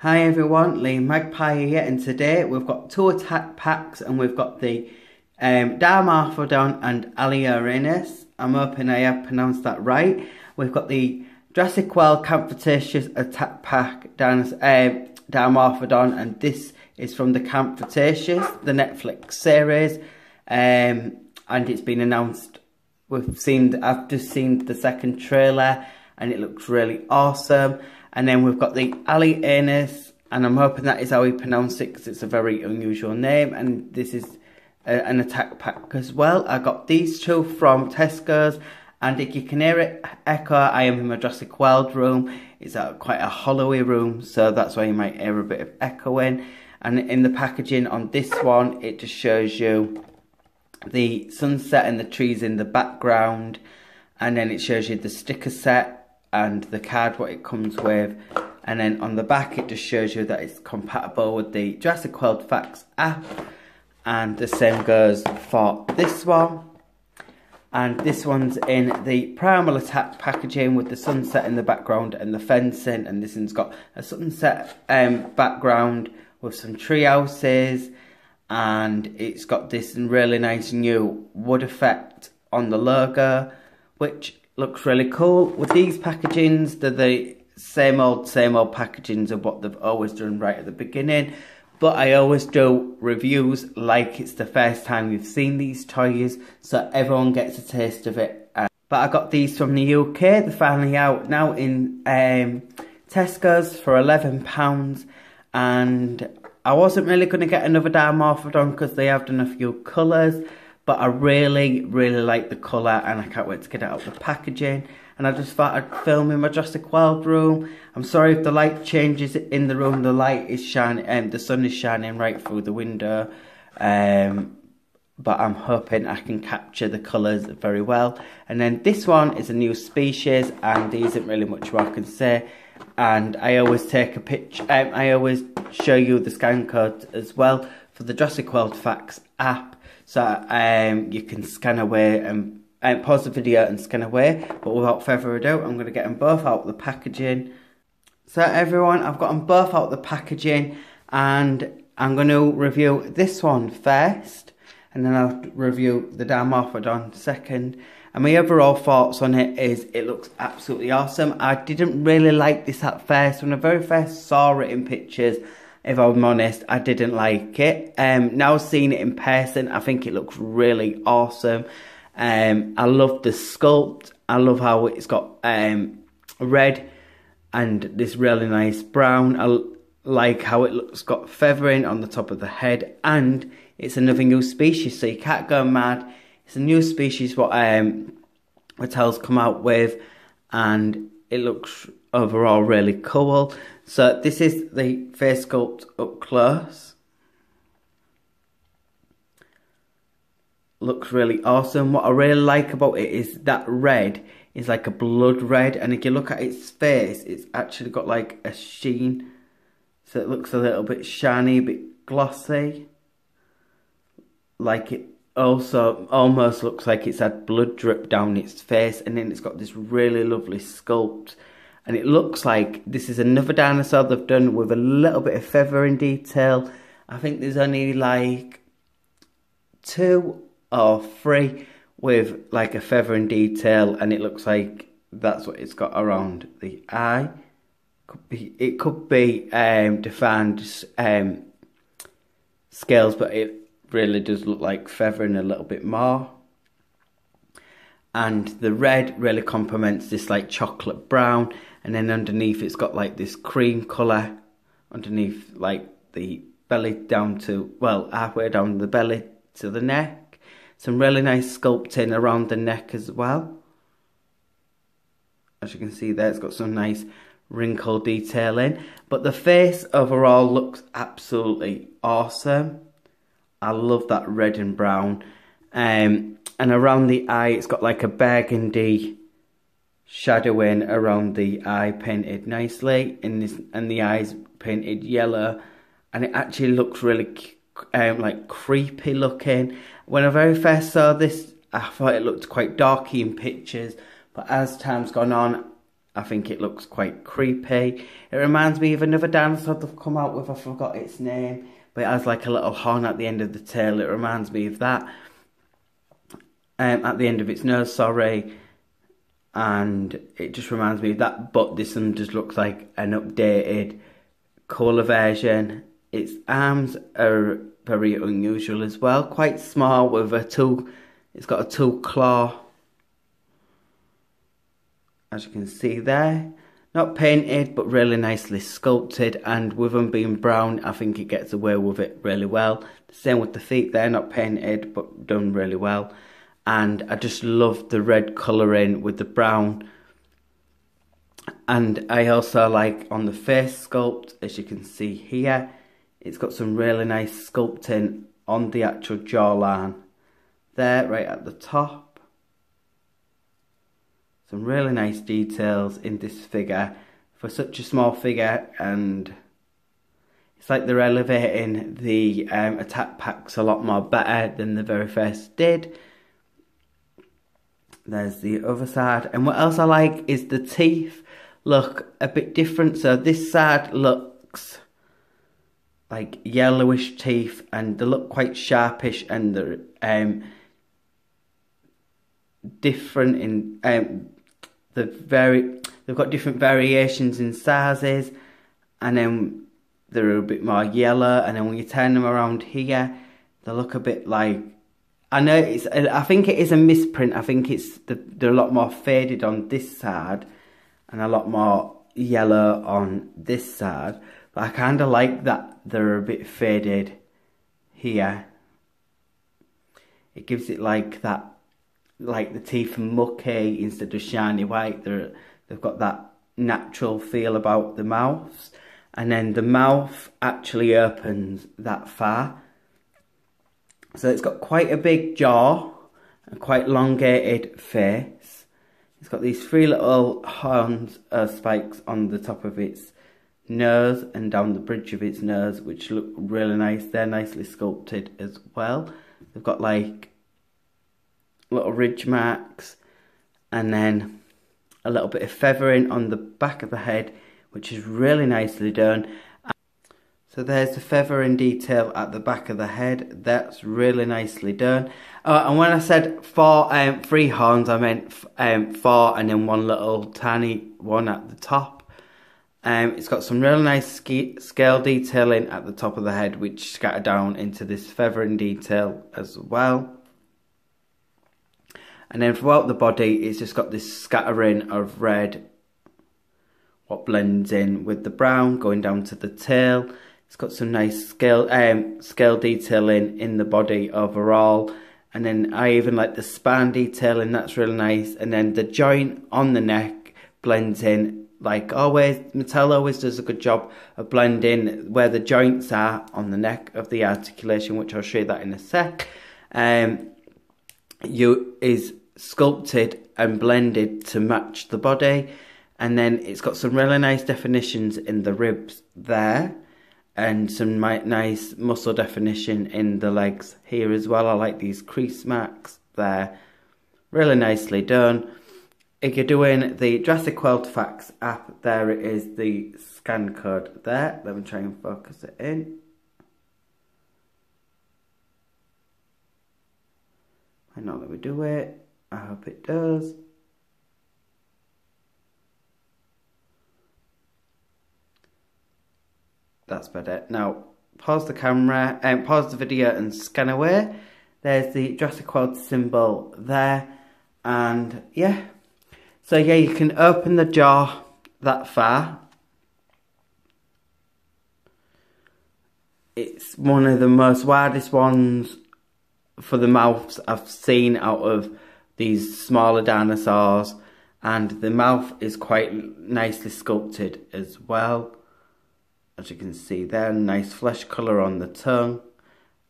Hi everyone, Lee Magpie here, and today we've got two attack packs and we've got the Dimorphodon and Aliromus. I'm hoping I have pronounced that right. We've got the Jurassic World Camp Cretaceous attack pack Dimorphodon, and this is from the Camp Cretaceous, the Netflix series, and it's been announced. I've just seen the second trailer and it looks really awesome. And then we've got the Aliromus, and I'm hoping that is how we pronounce it because it's a very unusual name. And this is an attack pack as well. I got these two from Tesco's, and if you can hear it echo, I am in my Jurassic World room. It's quite a hollowy room, so that's why you might hear a bit of echoing. And in the packaging on this one, it just shows you the sunset and the trees in the background, and then it shows you the sticker set and the card what it comes with, and then on the back it just shows you that it's compatible with the Jurassic World Facts app, and the same goes for this one. And this one's in the Primal Attack packaging with the sunset in the background and the fencing, and this one's got a sunset background with some tree houses, and it's got this really nice new wood effect on the logo, which looks really cool. With these packagings, they're the same old packagings of what they've always done right at the beginning. But I always do reviews like it's the first time you've seen these toys, so everyone gets a taste of it. But I got these from the UK. They're finally out now in Tesco's for £11. And I wasn't really going to get another Dimorphodon because they have done a few colours. But I really like the colour, and I can't wait to get it out of the packaging. And I just thought I'd film in my Jurassic World room. I'm sorry if the light changes in the room. The light is shining, the sun is shining right through the window. But I'm hoping I can capture the colours very well. And then this one is a new species, and there isn't really much more I can say. And I always take a picture. I always show you the scan code as well for the Jurassic World Facts app. So you can scan away and pause the video and scan away. But without further ado, I'm going to get them both out of the packaging. So everyone, I've got them both out of the packaging, and I'm going to review this one first, and then I'll review the Dimorphodon second. And my overall thoughts on it is it looks absolutely awesome. I didn't really like this at first. When I very first saw it in pictures, if I'm honest, I didn't like it. Now seeing it in person, I think it looks really awesome. I love the sculpt. I love how it's got red and this really nice brown. I like how it looks got feathering on the top of the head, and it's another new species, so you can't go mad. It's a new species what Mattel's come out with, and it looks overall really cool. So this is the face sculpt up close. Looks really awesome. What I really like about it is that red is like a blood red, and if you look at its face, it's actually got like a sheen. So it looks a little bit shiny, a bit glossy. Like it also almost looks like it's had blood drip down its face, and then it's got this really lovely sculpt. And it looks like this is another dinosaur they've done with a little bit of feathering detail. I think there's only like 2 or 3 with like a feathering detail, and it looks like that's what it's got around the eye. It could be defined scales, but it really does look like feathering a little bit more. And the red really complements this like chocolate brown, and then underneath it's got like this cream colour underneath like the belly down to, well, halfway down the belly to the neck. Some really nice sculpting around the neck as well. As you can see there, it's got some nice wrinkle detailing. But the face overall looks absolutely awesome. I love that red and brown. And around the eye, it's got like a burgundy shadowing around the eye, painted nicely. And the eyes painted yellow, and it actually looks really like creepy looking. When I very first saw this, I thought it looked quite darky in pictures, but as time's gone on, I think it looks quite creepy. It reminds me of another dinosaur they've come out with. I forgot its name, but it has like a little horn at the end of the tail. It reminds me of that. At the end of its nose, sorry. And it just reminds me of that, but this one just looks like an updated, cooler version. Its arms are very unusual as well, quite small with a tool. It's got a tool claw, as you can see there. Not painted, but really nicely sculpted, and with them being brown, I think it gets away with it really well. The same with the feet, they're not painted, but done really well. And I just love the red colouring with the brown. And I also like on the face sculpt, as you can see here, it's got some really nice sculpting on the actual jawline. There, right at the top. Some really nice details in this figure for such a small figure, and it's like they're elevating the attack packs a lot more better than the very first did. There's the other side. And what else I like is the teeth look a bit different. So this side looks like yellowish teeth, and they look quite sharpish, and they're different in they've got different variations in sizes, and then they're a bit more yellow, and then when you turn them around here, they look a bit like, I know I think it is a misprint. I think they're a lot more faded on this side and a lot more yellow on this side. But I kind of like that they're a bit faded here. It gives it like that, like the teeth are mucky instead of shiny white. They've got that natural feel about the mouths. And then the mouth actually opens that far. So it's got quite a big jaw, a quite elongated face. It's got these three little horns or spikes on the top of its nose and down the bridge of its nose, which look really nice. They're nicely sculpted as well. They've got like little ridge marks, and then a little bit of feathering on the back of the head, which is really nicely done. So there's the feathering detail at the back of the head. That's really nicely done. And when I said three horns, I meant four and then one little tiny one at the top. It's got some really nice scale detailing at the top of the head, which scatter down into this feathering detail as well. And then throughout the body, it's just got this scattering of red, what blends in with the brown, going down to the tail. It's got some nice scale detailing in the body overall. And then I even like the span detailing, that's really nice. And then the joint on the neck blends in, like always. Mattel always does a good job of blending where the joints are on the neck of the articulation, which I'll show you that in a sec. Is sculpted and blended to match the body. And then it's got some really nice definitions in the ribs there, and some nice muscle definition in the legs here as well. I like these crease marks there. Really nicely done. If you're doing the Jurassic World Facts app, there it is, the scan code there. Let me try and focus it in. Might not let me do it. I hope it does. That's better. Now, pause the camera, pause the video and scan away. There's the Jurassic World symbol there. And yeah. So yeah, you can open the jaw that far. It's one of the most widest ones for the mouths I've seen out of these smaller dinosaurs. And the mouth is quite nicely sculpted as well. As you can see there, nice flesh colour on the tongue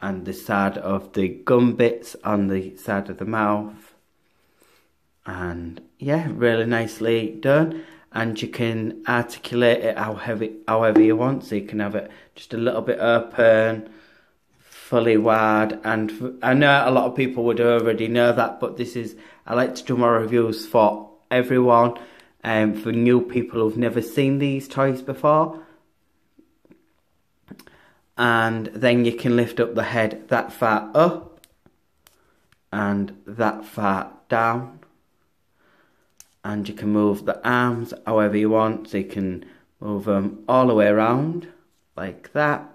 and the side of the gum bits on the side of the mouth. And yeah, really nicely done. And you can articulate it however you want. So you can have it just a little bit open, fully wide. And I know a lot of people would already know that, but I like to do my reviews for everyone. for new people who've never seen these toys before. And then you can lift up the head that far up and that far down. And you can move the arms however you want, so you can move them all the way around like that.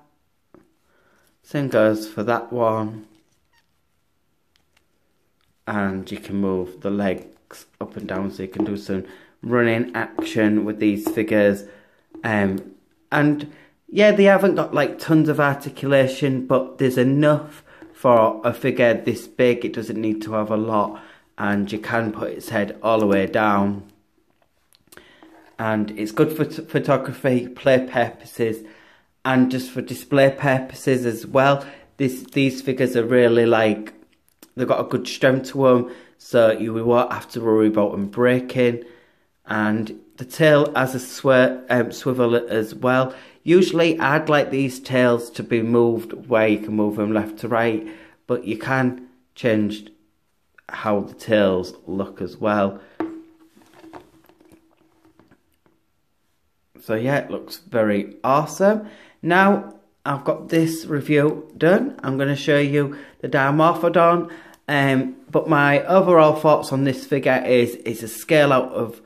Same goes for that one. And you can move the legs up and down, so you can do some running action with these figures. And yeah, they haven't got like tons of articulation, but there's enough for a figure this big. It doesn't need to have a lot, and you can put its head all the way down. And it's good for photography, play purposes, and just for display purposes as well. These figures are really like, they've got a good strength to them, so you won't have to worry about them breaking. And the tail has a swivel as well. Usually I'd like these tails to be moved where you can move them left to right, but you can change how the tails look as well. So yeah, it looks very awesome. Now I've got this review done, I'm going to show you the Dimorphodon. But my overall thoughts on this figure is it's a scale out of,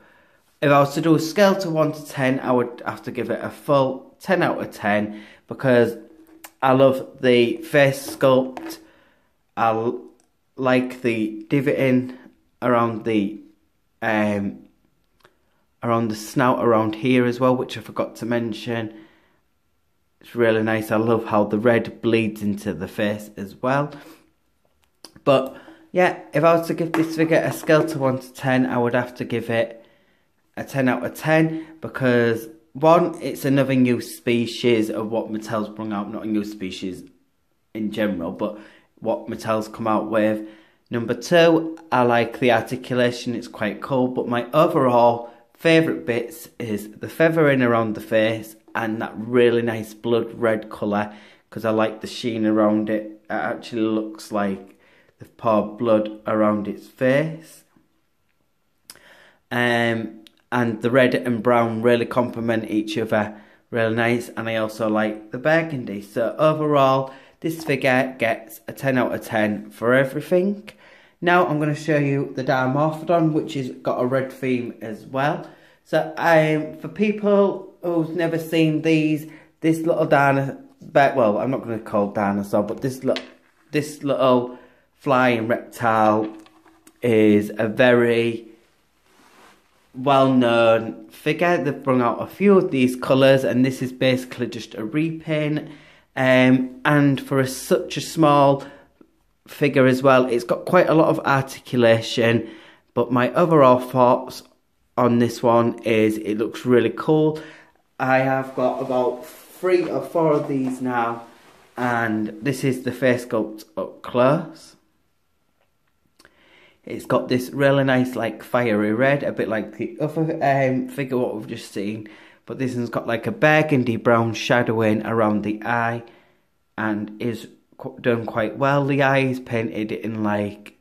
if I was to do a scale to 1 to 10, I would have to give it a full 10 out of 10, because I love the face sculpt. I like the divoting around the snout around here as well, which I forgot to mention. It's really nice. I love how the red bleeds into the face as well. But yeah, if I was to give this figure a scale to 1 to 10, I would have to give it a 10 out of 10, because one, it's another new species of what Mattel's brought out, not a new species in general, but what Mattel's come out with. Number two, I like the articulation, it's quite cool, but my overall favourite bits is the feathering around the face and that really nice blood red colour, because I like the sheen around it. It actually looks like they've poured blood around its face. And the red and brown really complement each other really nice, and I also like the burgundy. So overall, this figure gets a 10 out of 10 for everything. Now I'm going to show you the Dimorphodon, which has got a red theme as well. So for people who've never seen these, this little dinosaur, well, I'm not going to call it dinosaur, but this little flying reptile is a very well-known figure. They've brought out a few of these colours, and this is basically just a repaint. And for such a small figure as well, it's got quite a lot of articulation. But my overall thoughts on this one is it looks really cool. I have got about 3 or 4 of these now, and this is the face sculpt up close. It's got this really nice like fiery red, a bit like the other figure what we've just seen. But this one's got like a burgundy brown shadowing around the eye, and is done quite well. The eye is painted in like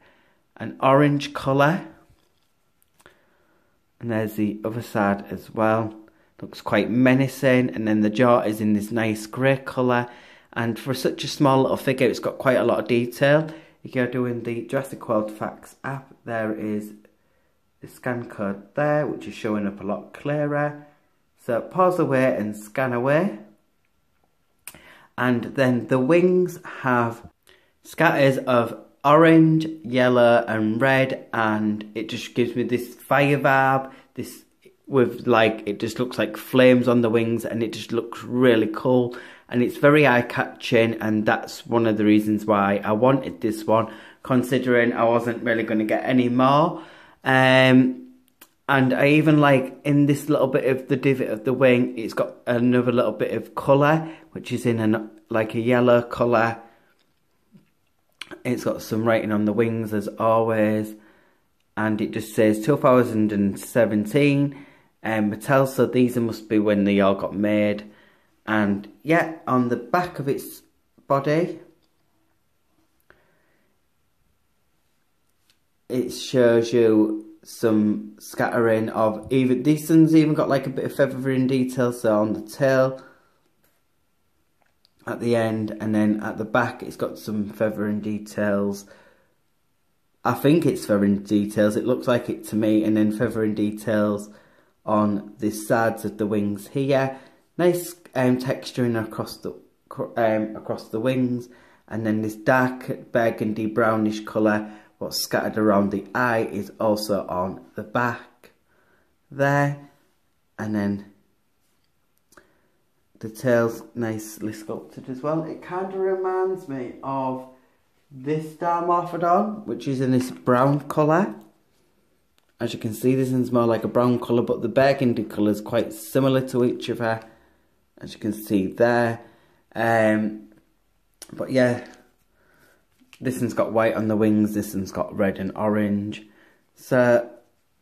an orange colour. And there's the other side as well. Looks quite menacing. And then the jaw is in this nice grey colour. And for such a small little figure, it's got quite a lot of detail. If you're doing the Jurassic World Facts app, there is the scan code there, which is showing up a lot clearer. So pause away and scan away. And then the wings have scatters of orange, yellow and red, and it just gives me this fire vibe, this with like, it just looks like flames on the wings, and it just looks really cool, and it's very eye-catching, and that's one of the reasons why I wanted this one, considering I wasn't really going to get any more. And I even like in this little bit of the divot of the wing, it's got another little bit of colour, which is in like a yellow colour. It's got some writing on the wings as always, and it just says 2017 Mattel, so these must be when they all got made. And yeah, on the back of its body it shows you some scattering of even, this one's even got like a bit of feathering detail, so on the tail at the end, and then at the back it's got some feathering details. I think it's feathering details, it looks like it to me, and then feathering details on the sides of the wings here. Nice texturing across the wings, and then this dark burgundy brownish colour what's scattered around the eye is also on the back there, and then the tail's nicely sculpted as well. It kind of reminds me of this Dimorphodon, which is in this brown colour. As you can see, this one's more like a brown colour, but the burgundy colour is quite similar to each other, as you can see there. But yeah, this one's got white on the wings, this one's got red and orange. So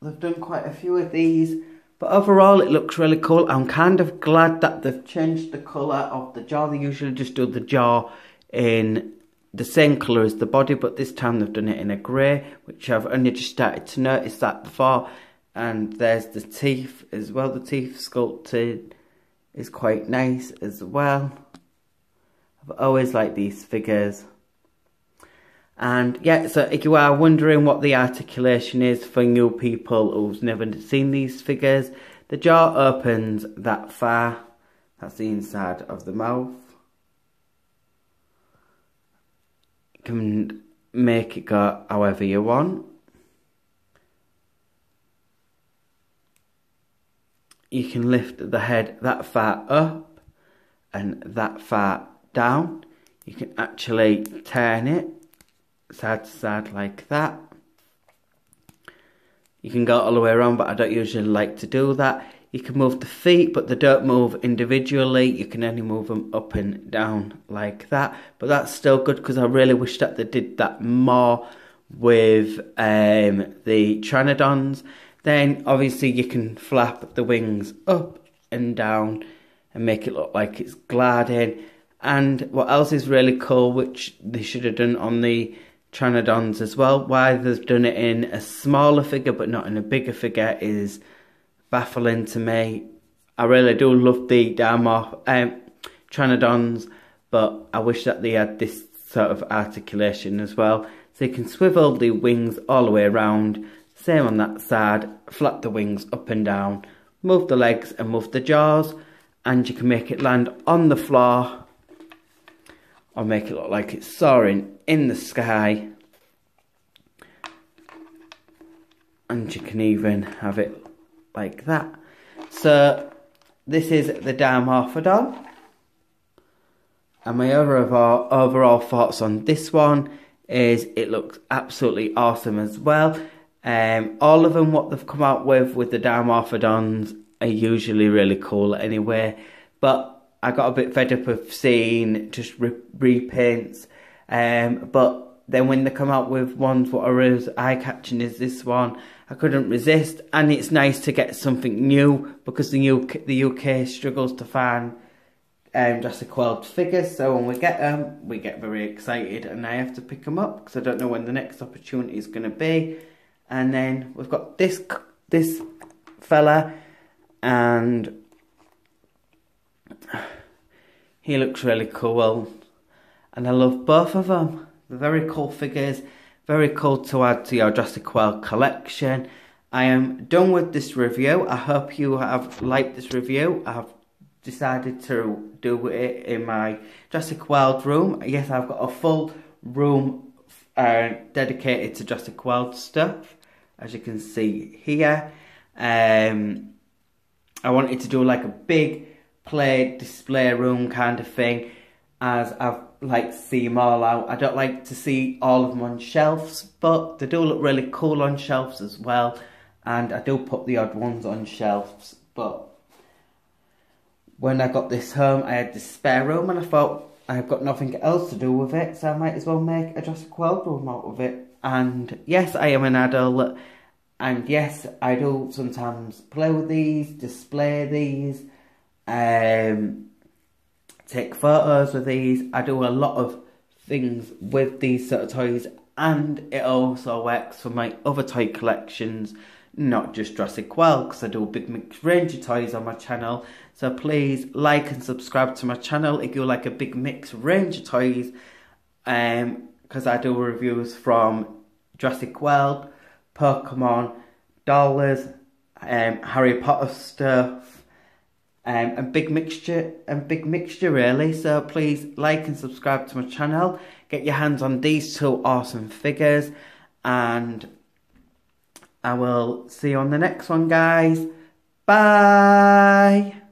they've done quite a few of these, but overall it looks really cool. I'm kind of glad that they've changed the colour of the jaw. They usually just do the jaw in the same colour as the body, but this time they've done it in a grey, which I've only just started to notice that before. And there's the teeth as well. The teeth sculpted is quite nice as well. I've always liked these figures. And yeah, so if you are wondering what the articulation is for new people who've never seen these figures, the jaw opens that far. That's the inside of the mouth. You can make it go however you want. You can lift the head that far up and that far down. You can actually turn it side to side like that. You can go all the way around, but I don't usually like to do that. You can move the feet, but they don't move individually. You can only move them up and down like that. But that's still good, because I really wish that they did that more with the Pteranodons. Then obviously you can flap the wings up and down and make it look like it's gliding. And what else is really cool, which they should have done on the Pteranodons as well, why they've done it in a smaller figure but not in a bigger figure is baffling to me. I really do love the Pteranodons, but I wish that they had this sort of articulation as well. So you can swivel the wings all the way around, same on that side, flap the wings up and down, move the legs and move the jaws, and you can make it land on the floor or make it look like it's soaring in the sky. And you can even have it like that. So this is the Dimorphodon. And my overall thoughts on this one is it looks absolutely awesome as well. All of them, what they've come out with the Dimorphodons, are usually really cool anyway. But I got a bit fed up of seeing just repaints. But then when they come out with ones what are as eye-catching as this one, I couldn't resist. And it's nice to get something new, because the UK struggles to find Jurassic World figures. So when we get them, we get very excited, and I have to pick them up because I don't know when the next opportunity is going to be. And then we've got this fella, and he looks really cool, and I love both of them. They're very cool figures, very cool to add to your Jurassic World collection. I am done with this review. I hope you have liked this review. I have decided to do it in my Jurassic World room. Yes, I've got a full room dedicated to Jurassic World stuff, as you can see here. I wanted to do like a big display room kind of thing, as I've like to see them all out. I don't like to see all of them on shelves, but they do look really cool on shelves as well, and I do put the odd ones on shelves. But when I got this home, I had this spare room, and I thought I've got nothing else to do with it, so I might as well make a Jurassic World room out of it. And yes, I am an adult, and yes, I do sometimes play with these, display these, take photos with these. I do a lot of things with these sort of toys, and it also works for my other toy collections not just Jurassic World, because I do a big mix range of toys on my channel. So please like and subscribe to my channel if you like a big mix range of toys, because I do reviews from Jurassic World, Pokemon, dollars, Harry Potter stuff, and big mixture really. So please like and subscribe to my channel. Get your hands on these two awesome figures, and I will see you on the next one, guys. Bye.